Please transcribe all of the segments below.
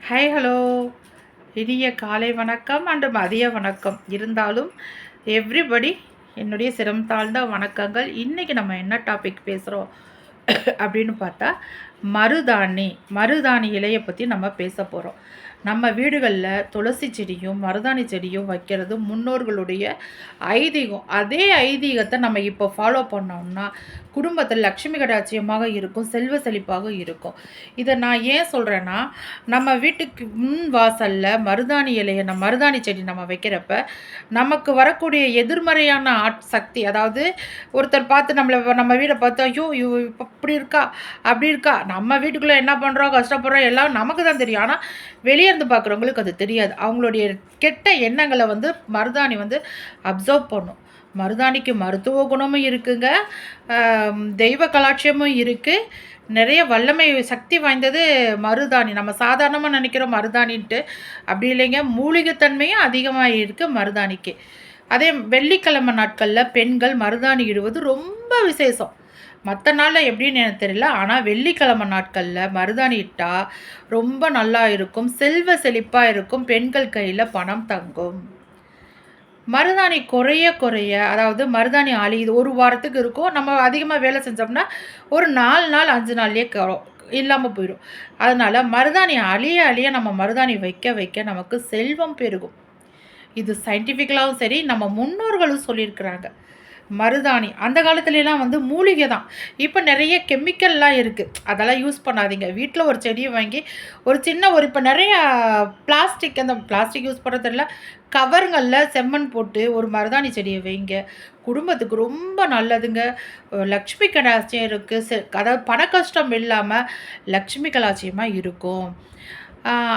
Hi hello இனிய காலை வணக்கம் அண்டு மதிய வணக்கம். இருந்தாலும் எவ்ரிபடி என்னுடைய சிரம் தாழ்ந்த வணக்கங்கள். இன்றைக்கி நம்ம என்ன டாபிக் பேசுகிறோம் அப்படின்னு பார்த்தா மருதாணி இலையை பற்றி நம்ம பேச போகிறோம். நம்ம வீடுகளில் துளசி செடியும் மருதாணி செடியும் வைக்கிறது முன்னோர்களுடைய ஐதீகம். அதே ஐதீகத்தை நம்ம இப்போ ஃபாலோ பண்ணோம்னா குடும்பத்தில் லக்ஷ்மி கடாட்சியமாக இருக்கும், செல்வ செழிப்பாக இருக்கும். இதை நான் ஏன் சொல்கிறேன்னா, நம்ம வீட்டுக்கு முன் வாசலில் மருதாணி செடி நம்ம வைக்கிறப்ப நமக்கு வரக்கூடிய எதிர்மறையான சக்தி, அதாவது ஒருத்தர் பார்த்து நம்ம வீடை பார்த்து ஐயோ இப்படி இருக்கா அப்படி இருக்கா, நம்ம வீட்டுக்குள்ளே என்ன பண்ணுறோம் கஷ்டப்படுறோம் எல்லாம் நமக்கு தான் தெரியும். ஆனால் வெளியே இருந்து பார்க்குறவங்களுக்கு அது தெரியாது. அவங்களுடைய கெட்ட எண்ணங்களை மருதாணி அப்சர்வ் பண்ணும். மருதாணிக்கு மருத்துவ குணமும் இருக்குங்க, தெய்வ கலாட்சியமும் இருக்குது. நிறைய வல்லமை சக்தி வாய்ந்தது மருதாணி. நம்ம சாதாரணமாக நினைக்கிறோம் மருதாணின்ட்டு, அப்படி இல்லைங்க. மூலிகைத்தன்மையும் அதிகமாக இருக்குது மருதாணிக்கு. அதே வெள்ளிக்கிழமை நாட்களில் பெண்கள் மருதாணி இடுவது ரொம்ப விசேஷம். மற்ற நாளில் எப்படின்னு எனக்கு தெரியல, ஆனால் வெள்ளிக்கிழமை நாட்களில் மருதாணி இட்டால் ரொம்ப நல்லா இருக்கும், செல்வ செழிப்பாக இருக்கும், பெண்கள் கையில் பணம் தங்கும். மருதாணி குறைய அதாவது மருதாணி அழியுது, ஒரு வாரத்துக்கு இருக்கும். நம்ம அதிகமாக வேலை செஞ்சோம்னா ஒரு 4 நாள் 5 நாள்லேயே இல்லாமல் போயிடும். அதனால் மருதாணி அழிய நம்ம மருதாணி வைக்க நமக்கு செல்வம் பெருகும். இது சயின்டிஃபிக்கலாகவும் சரி, நம்ம முன்னோர்களும் சொல்லியிருக்கிறாங்க. மருதாணி அந்த காலத்துலலாம் மூலிகை தான். இப்போ நிறைய கெமிக்கல்லாம் இருக்குது, அதெல்லாம் யூஸ் பண்ணாதீங்க. வீட்டில் ஒரு செடியை வாங்கி ஒரு சின்ன இப்போ நிறையா பிளாஸ்டிக் யூஸ் பண்ணுறதில்ல, கவருங்களில் செம்மண் போட்டு ஒரு மருதாணி செடியை வைங்க. குடும்பத்துக்கு ரொம்ப நல்லதுங்க. லக்ஷ்மி கடாட்சியம் இருக்குது, அதாவது பண கஷ்டம் இல்லாமல் லக்ஷ்மி கலாட்சியமாக இருக்கும்.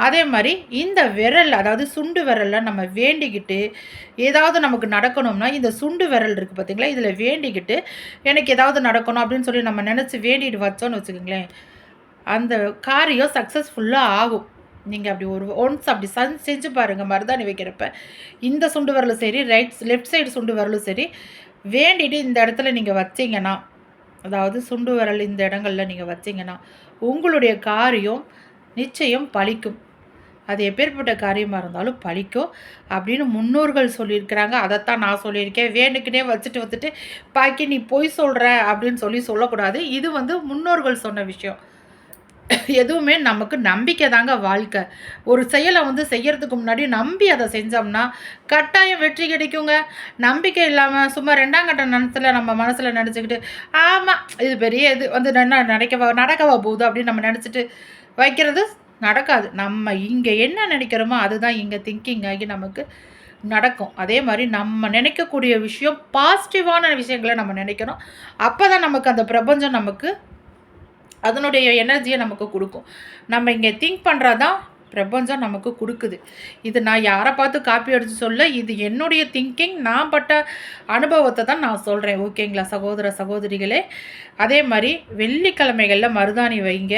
அதே மாதிரி இந்த விரல், அதாவது சுண்டு விரலில் நம்ம வேண்டிக்கிட்டு ஏதாவது நமக்கு நடக்கணும்னா, இந்த சுண்டு விரல் இருக்குது பார்த்திங்களா, இதில் வேண்டிக்கிட்டு எனக்கு ஏதாவது நடக்கணும் அப்படின்னு சொல்லி நம்ம நினச்சி வேண்டிட்டு வச்சோன்னு வச்சுக்கோங்களேன், அந்த காரியம் சக்ஸஸ்ஃபுல்லாக ஆகும். நீங்கள் அப்படி ஒன்ஸ் அப்படி செஞ்சு பாருங்கள். மருதாணி வைக்கிறப்ப இந்த சுண்டு விரலும் சரி, லெஃப்ட் சைடு சுண்டு விரலும் சரி வேண்டிட்டு இந்த இடத்துல நீங்கள் வச்சிங்கன்னா, அதாவது சுண்டு விரல் இந்த இடங்களில் நீங்கள் வச்சிங்கன்னா உங்களுடைய காரியம் நிச்சயம் பலிக்கும். அது எப்பேற்பட்ட காரியமாக இருந்தாலும் பலிக்கும் அப்படின்னு முன்னோர்கள் சொல்லியிருக்கிறாங்க. அதைத்தான் நான் சொல்லியிருக்கேன். வேணுக்குனே வச்சுட்டு பாக்கி நீ பொய் சொல்கிற அப்படின்னு சொல்லக்கூடாது. இது முன்னோர்கள் சொன்ன விஷயம். எதுவுமே நமக்கு நம்பிக்கை தாங்க வாழ்க்கை. ஒரு செயலை செய்யறதுக்கு முன்னாடி நம்பி அதை செஞ்சோம்னா கட்டாயம் வெற்றி கிடைக்குங்க. நம்பிக்கை இல்லாமல் சும்மா 2ஆம் கட்ட நினத்தில் நம்ம மனசில் நினச்சிக்கிட்டு ஆமாம் இது பெரிய இது நடக்கவா போகுது அப்படின்னு நம்ம நினச்சிட்டு வைக்கிறது நடக்காது. நம்ம இங்கே என்ன நினைக்கிறோமோ அதுதான் இங்கே திங்கிங் ஆகி நமக்கு நடக்கும். அதே மாதிரி நம்ம நினைக்கக்கூடிய விஷயம் பாசிட்டிவான விஷயங்களை நம்ம நினைக்கணும். அப்போ தான் நமக்கு அந்த பிரபஞ்சம் நமக்கு அதனுடைய எனர்ஜியை நமக்கு கொடுக்கும். நம்ம இங்கே திங்க் பண்ணுறதான் பிரபஞ்சம் நமக்கு கொடுக்குது. இது நான் யாரை பார்த்து காப்பி அடித்து சொல்ல, இது என்னுடைய திங்கிங், நான் பட்ட அனுபவத்தை தான் நான் சொல்கிறேன். ஓகேங்களா சகோதர சகோதரிகளே? அதே மாதிரி வெள்ளிக்கிழமைகளில் மருதாணி வைங்க.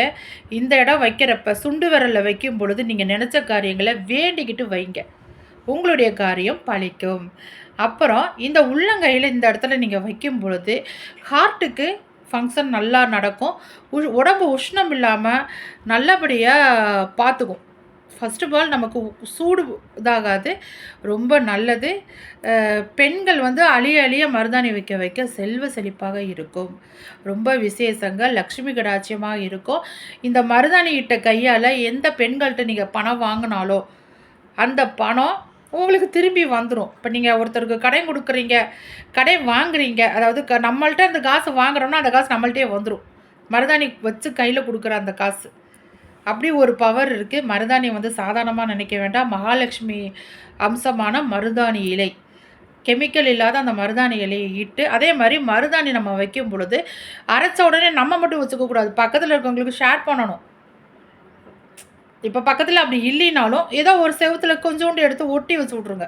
இந்த இடம் வைக்கிறப்ப சுண்டு விரலில் வைக்கும் பொழுது நீங்கள் நினச்ச காரியங்களை வேண்டிக்கிட்டு வைங்க, உங்களுடைய காரியம் பலிக்கும். அப்புறம் இந்த உள்ளங்கையில் இந்த இடத்துல நீங்கள் வைக்கும் பொழுது ஹார்ட்டுக்கு ஃபங்க்ஷன் நல்லா நடக்கும். உடம்பு உஷ்ணம் இல்லாமல் நல்லபடியாக பார்த்துக்கும். ஃபஸ்ட் ஆஃப் ஆல் நமக்கு சூடு இதாகாது, ரொம்ப நல்லது. பெண்கள் அழிய மருதாணி வைக்க செல்வ செழிப்பாக இருக்கும். ரொம்ப விசேஷங்க, லக்ஷ்மி கடாட்சியமாக இருக்கும். இந்த மருதாணி இட்ட கையால் எந்த பெண்கள்கிட்ட நீங்கள் பணம் வாங்கினாலோ அந்த பணம் உங்களுக்கு திரும்பி வந்துடும். இப்போ நீங்கள் ஒருத்தருக்கு கடன் கொடுக்குறீங்க, கடன் வாங்குறீங்க, அதாவது நம்மள்ட்ட அந்த காசு வாங்குறோம்னா அந்த காசு நம்மள்ட்டே வந்துடும். மருதாணி வச்சு கையில் கொடுக்குற அந்த காசு, அப்படி ஒரு பவர் இருக்குது. மருதாணி சாதாரணமாக நினைக்க வேண்டாம். மகாலட்சுமி அம்சமான மருதாணி இலை, கெமிக்கல் இல்லாத அந்த மருதாணி இலையை இட்டு, அதே மாதிரி மருதாணி நம்ம வைக்கும் பொழுது அரைச்ச உடனே நம்ம மட்டும் வச்சுக்கக்கூடாது, பக்கத்தில் இருக்கவங்களுக்கு ஷேர் பண்ணணும். இப்போ பக்கத்தில் அப்படி இல்லைனாலும் ஏதோ ஒரு செவத்தில் கொஞ்சோண்டு எடுத்து ஒட்டி வச்சு விட்ருங்க.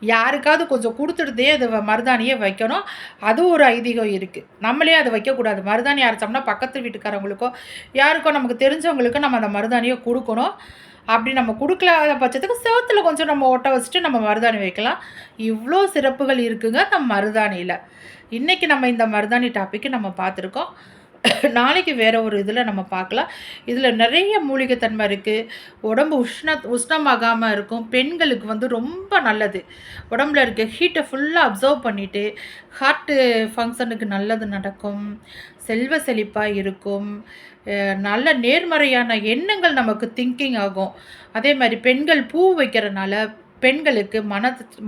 யாருக்காவது கொஞ்சம் கொடுத்துடுதே அது மருதாணியை வைக்கணும். அது ஒரு ஐதீகம் இருக்குது. நம்மளே அதை வைக்கக்கூடாது. மருதாணி அரைச்சோம்னா பக்கத்து வீட்டுக்காரவங்களுக்கோ யாருக்கோ நமக்கு தெரிஞ்சவங்களுக்கோ நம்ம அந்த மருதாணியை கொடுக்கணும். அப்படி நம்ம கொடுக்கலாத பட்சத்துக்கு செவத்தில் கொஞ்சம் நம்ம ஒட்ட வச்சுட்டு நம்ம மருதாணி வைக்கலாம். இவ்வளோ சிறப்புகள் இருக்குங்க நம்ம மருதாணியில். இன்றைக்கி நம்ம இந்த மருதாணி டாப்பிக்கு நம்ம பார்த்துருக்கோம். நாளைக்கு வேறு ஒரு இதில் நம்ம பார்க்கலாம். இதில் நிறைய மூலிகை தன்மை இருக்குது. உடம்பு உஷ்ணமாகாமல் இருக்கும். பெண்களுக்கு வந்து ரொம்ப நல்லது. உடம்புல இருக்க ஹீட்டை ஃபுல்லாக அப்சர்வ் பண்ணிவிட்டு ஹார்ட்டு ஃபங்க்ஷனுக்கு நல்லது நடக்கும். செல்வ செழிப்பாக இருக்கும். நல்ல நேர்மறையான எண்ணங்கள் நமக்கு திங்கிங் ஆகும். அதே மாதிரி பெண்கள் பூ வைக்கிறனால பெண்களுக்கு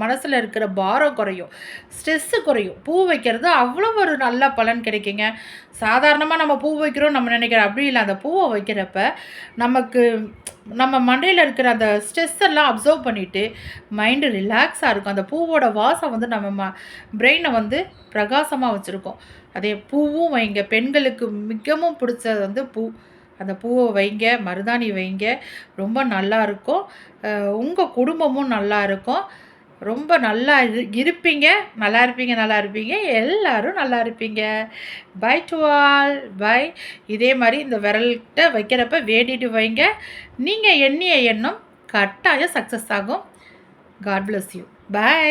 மனசில் இருக்கிற பாரம் குறையும், ஸ்ட்ரெஸ்ஸு குறையும். பூ வைக்கிறது அவ்வளோ ஒரு நல்ல பலன் கிடைக்குங்க. சாதாரணமாக நம்ம பூ வைக்கிறோம் நம்ம நினைக்கிறோம், அப்படி இல்லை. அந்த பூவை வைக்கிறப்ப நமக்கு நம்ம மண்டையில் இருக்கிற அந்த ஸ்ட்ரெஸ் எல்லாம் அப்சர்வ் பண்ணிவிட்டு மைண்டு ரிலாக்ஸாக இருக்கும். அந்த பூவோட வாசம் வந்து நம்ம பிரெயினை வந்து பிரகாசமாக வச்சுருக்கோம். அதே பூவும் வைங்க. பெண்களுக்கு மிகவும் பிடிச்சது வந்து பூ. அந்த பூவை வைங்க, மருதாணி வைங்க. ரொம்ப நல்லாயிருக்கும். உங்கள் குடும்பமும் நல்லா இருக்கும். ரொம்ப நல்லா இருப்பீங்க. நல்லா இருப்பீங்க. எல்லோரும் நல்லா இருப்பீங்க. Bye to all. பை. இதே மாதிரி இந்த விரல்கிட்ட வைக்கிறப்ப வேண்டிட்டு வைங்க. நீங்கள் எண்ணிய எண்ணம் கட்டாயம் சக்ஸஸ் ஆகும். God bless you. பை.